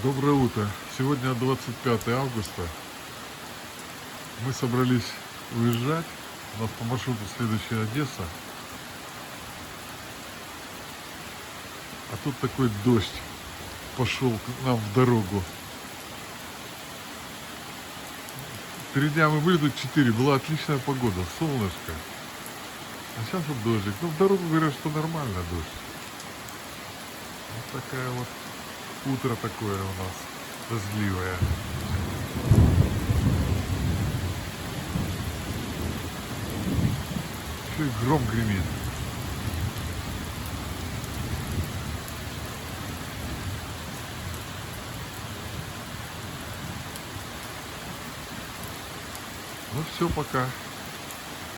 Доброе утро. Сегодня 25 августа. Мы собрались уезжать. У нас по маршруту следующая Одесса. А тут такой дождь пошел к нам в дорогу. 3 дня мы были, тут 4. Была отличная погода, солнышко. А сейчас вот дождик. Ну, в дорогу говорят, что нормально дождь. Вот такая вот утро такое у нас дождливое. Еще и гром гремит. Ну все, пока.